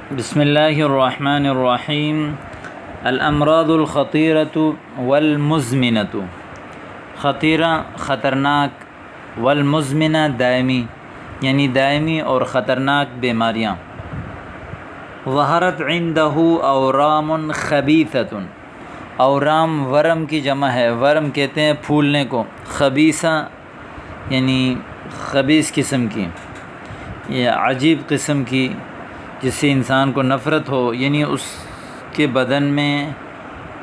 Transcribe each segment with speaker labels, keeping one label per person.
Speaker 1: بسم اللہ الرحمن الرحیم۔ الامراض الخطیرۃ والمزمنۃ، خطیرہ خطرناک، والمزمنہ دائمی یعنی دائمی اور خطرناک بیماریاں۔ ظہرت عندہ اورام خبیثۃ، اورام ورم کی جمع ہے، ورم کہتے ہیں پھولنے کو، خبیثہ یعنی خبیث قسم کی یا عجیب قسم کی، جس سے انسان کو نفرت ہو، یعنی اس کے بدن میں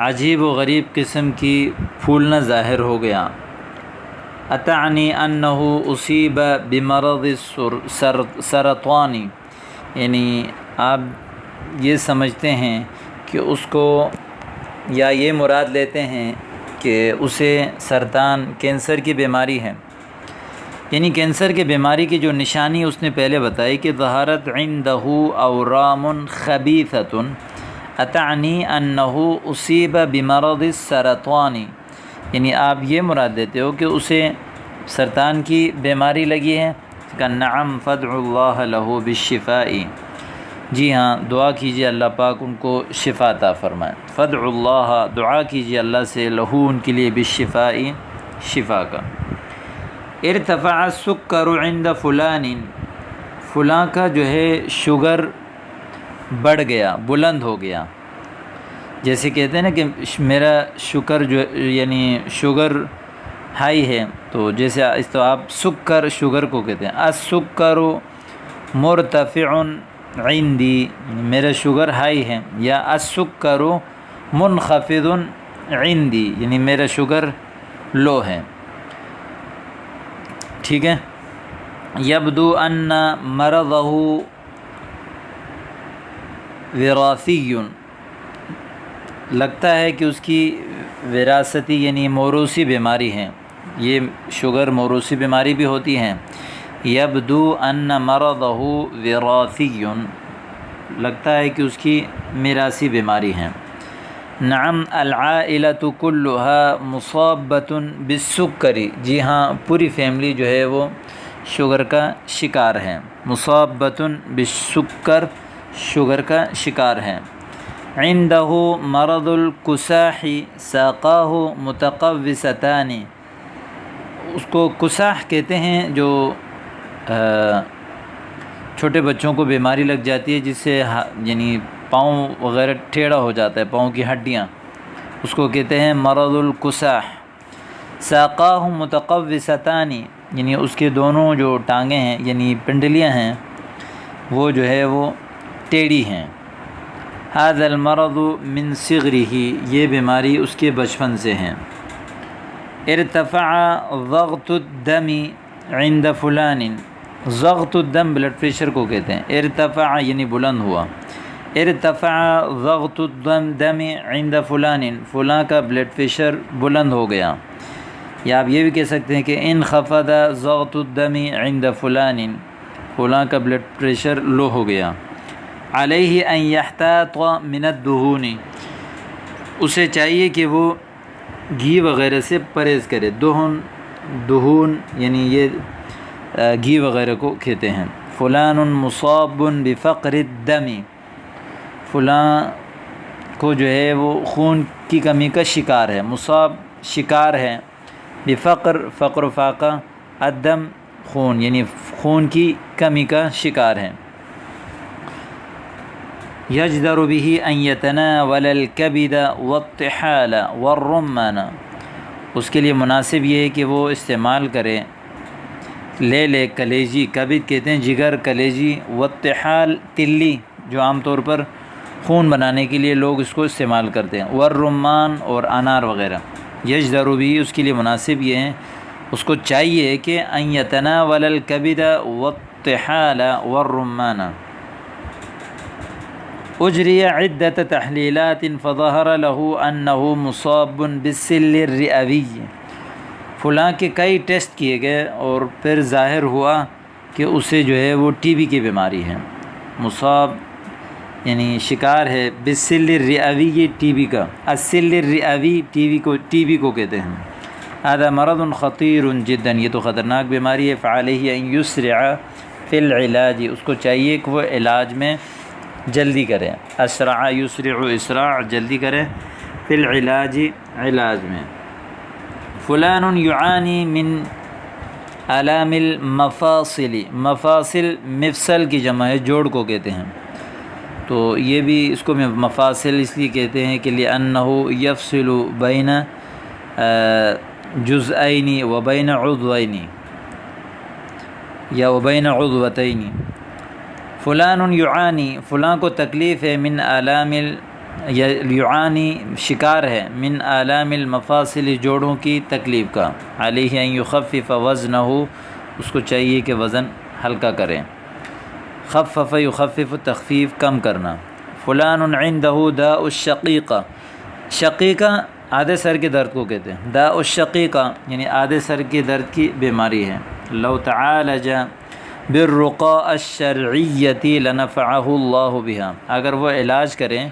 Speaker 1: عجیب و غریب قسم کی پھولنا ظاہر ہو گیا۔ اتعنی انہ اصیب بمرض سرطان، یعنی آپ یہ سمجھتے ہیں کہ اس کو، یا یہ مراد لیتے ہیں کہ اسے سرطان کینسر کی بیماری ہے، یعنی کینسر کی بیماری کی جو نشانی اس نے پہلے بتائی کہ ظہرت عندہ اورام خبیثۃ اتعنی انہ اصیب بمرض السرطان، یعنی آپ یہ مراد دیتے ہو کہ اسے سرطان کی بیماری لگی ہے۔ کہ نعم فادعوا اللہ لہ بالشفاء، جی ہاں دعا کیجیے اللہ پاک ان کو شفا عطا فرمائے۔ فادعوا اللہ، دعا کیجیے اللہ سے، لہو ان کے لیے، بالشفاء شفا کا۔ ارتفع السکر عند فلان، فلاں کا جو ہے شوگر بڑھ گیا، بلند ہو گیا۔ جیسے کہتے ہیں نا کہ میرا شکر جو یعنی شوگر ہائی ہے، تو جیسے اس تو آپ سکر شوگر کو کہتے ہیں۔ السکر مرتفع عندی، میرا شوگر ہائی ہے، یا السکر منخفض عندی، یعنی میرا شوگر لو ہے، ٹھیک ہے۔ یبدو ان مرضہ وراثی، لگتا ہے کہ اس کی وراثتی یعنی موروثی بیماری ہے، یہ شوگر موروثی بیماری بھی ہوتی ہیں۔ یبدو ان مرضہ وراثی، لگتا ہے کہ اس کی میراثی بیماری ہے۔ نعم العائلۃ کلھا مصابۃ بالسکر، جی ہاں پوری فیملی جو ہے وہ شوگر کا شکار ہے، مصابۃ بالسکر، شوگر کا شکار ہے۔ عندہ مرض الکساح ساقاہ متقوستان، اس کو کساح کہتے ہیں، جو چھوٹے بچوں کو بیماری لگ جاتی ہے جس سے یعنی پاؤں وغیرہ ٹیڑھا ہو جاتا ہے، پاؤں کی ہڈیاں، اس کو کہتے ہیں مرض الکساح۔ ساقاہ متقوستان، یعنی اس کے دونوں جو ٹانگیں ہیں یعنی پنڈلیاں ہیں وہ جو ہے وہ ٹیڑھی ہیں۔ ھذا المرض من صغرہ، یہ بیماری اس کے بچپن سے ہیں۔ ارتفع ضغط الدم عند فلان، ضغط الدم بلڈ پریشر کو کہتے ہیں، ارتفع یعنی بلند ہوا۔ ارتفع ضغط الدم عند فلان، فلاں کا بلڈ پریشر بلند ہو گیا، یا آپ یہ بھی کہہ سکتے ہیں کہ انخفض ضغط الدم عند فلان، فلاں کا بلڈ پریشر لو ہو گیا۔ علیہ ان یحتاط من الدہون، اسے چاہیے کہ وہ گھی وغیرہ سے پرہیز کرے۔ دہون یعنی یہ گھی وغیرہ کو کہتے ہیں۔ فلان مصاب بفقر الدم، فلاں کو جو ہے وہ خون کی کمی کا شکار ہے، مصاب شکار ہے، بفقر فقر و فاقہ، الدم خون یعنی خون کی کمی کا شکار ہے۔ یجدر به ان یتناول الکبد والطحال والرمان، اس کے لیے مناسب یہ ہے کہ وہ استعمال کرے، لے کلیجی، کبد کہتے ہیں جگر، کلیجی، والطحال تلی، جو عام طور پر خون بنانے کے لیے لوگ اس کو استعمال کرتے ہیں، والرمان اور انار وغیرہ۔ یجدر به، اس کے لیے مناسب یہ ہے، اس کو چاہیے کہ ان یتناول الکبد والطحال والرمان۔ اجری عدت تحلیلات فظہر له انہ مصاب بالسل الرئوی، فلاں کے کئی ٹیسٹ کیے گئے اور پھر ظاہر ہوا کہ اسے جو ہے وہ ٹی بی کی بیماری ہے، مصاب یعنی شکار ہے، بالسل الرئوی، ٹی بی کا، السل الرئوی ٹی بی کو کہتے ہیں۔ هذا مرض خطیر جدا، یہ تو خطرناک بیماری ہے۔ فعلیہ ان یسرع فی العلاج، اس کو چاہیے کہ وہ علاج میں جلدی کریں، اسرع یسرع اسراع جلدی کریں، فی العلاج علاج میں، فلان یعانی من آلام المفاصل، مفاصل مفصل کی جمع ہے، جوڑ کو کہتے ہیں، تو یہ بھی اس کو مفاصل اس لیے کہتے ہیں کہ لأنہ یفصل بین جزئین و بین عضوین یا و بین عضوتین، فلان یعانی فلاں کو تکلیف ہے، من آلام یعانی شکار ہے، من آلام المفاصل جوڑوں کی تکلیف کا، علیہ ان یخفف وزنہ اس کو چاہیے کہ وزن ہلکا کریں، خفف یخفف تخفیف کم کرنا، فلان عنده داء الشقیقہ، شقیقہ آدھے سر کے درد کو کہتے ہیں، داء الشقیقہ یعنی آدھے سر کے درد کی بیماری ہے، لو تعالج بالرقاء الشرعیۃ لنفعہ اللہ بہا، اگر وہ علاج کریں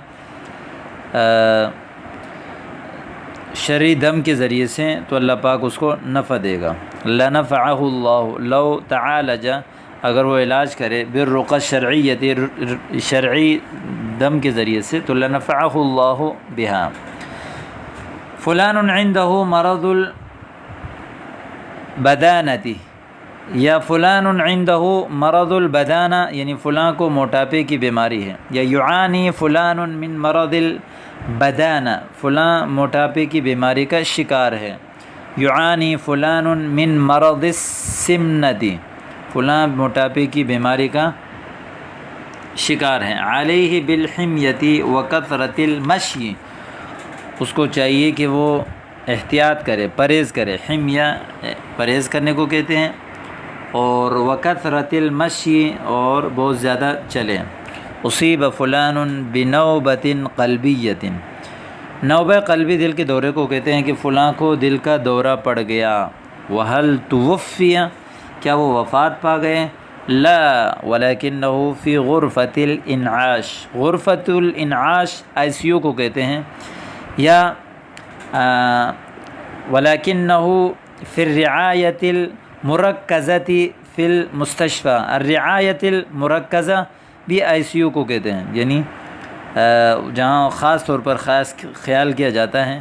Speaker 1: شرعی دم کے ذریعے سے تو اللہ پاک اس کو نفع دے گا، لنفعہ اللہ، لو تعالج اگر وہ علاج کرے بالرقاء الشرعیۃ شرعی دم کے ذریعے سے تو لنفعہ اللہ بہا، فلان عنده مرض البدانۃ یا فلان عنده مرض البدانہ یعنی فلاں کو موٹاپے کی بیماری ہے، یا یعانی فلان من مرض البدانہ فلاں موٹاپے کی بیماری کا شکار ہے، یعانی فلان من مرض السمنۃ فلاں موٹاپے کی بیماری کا شکار ہے، علیہ بالحمیۃ وکثرۃ المشی اس کو چاہیے کہ وہ احتیاط کرے، پرہیز کرے، حمیہ پرہیز کرنے کو کہتے ہیں، اور وکثرۃ المشی اور بہت زیادہ چلے، اصیب فلان بنوبۃ قلبیۃ نوبہ قلبی دل کے دورے کو کہتے ہیں کہ فلاں کو دل کا دورہ پڑ گیا، وہل توفی کیا وہ وفات پا گئے، لا ولکنہ فی غرفۃ الانعاش، غرفۃ الانعاش آئی سی یو کو کہتے ہیں، یا ولکنہ فی الرعایۃ المرکزۃ فی المستشفى، الرعایۃ المرکزہ بھی آئی سی یو کو کہتے ہیں، یعنی جہاں خاص طور پر خاص خیال کیا جاتا ہے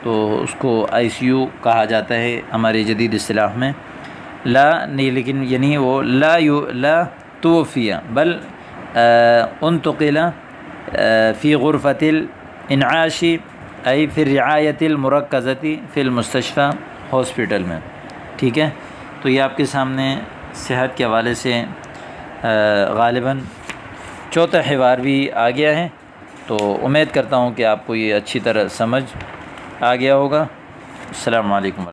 Speaker 1: تو اس کو آئی سی یو کہا جاتا ہے ہماری جدید اصطلاح میں، لا نہیں لیکن یعنی وہ لا توفیہ بل انتقل فی غرفۃ الانعاش ای فی الرعایۃ المرکزۃ فی المستشفى ہاسپٹل میں، ٹھیک ہے۔ تو یہ آپ کے سامنے صحت کے حوالے سے غالباً چوتھا حوار بھی آ گیا ہے، تو امید کرتا ہوں کہ آپ کو یہ اچھی طرح سمجھ آ گیا ہوگا۔ السلام علیکم۔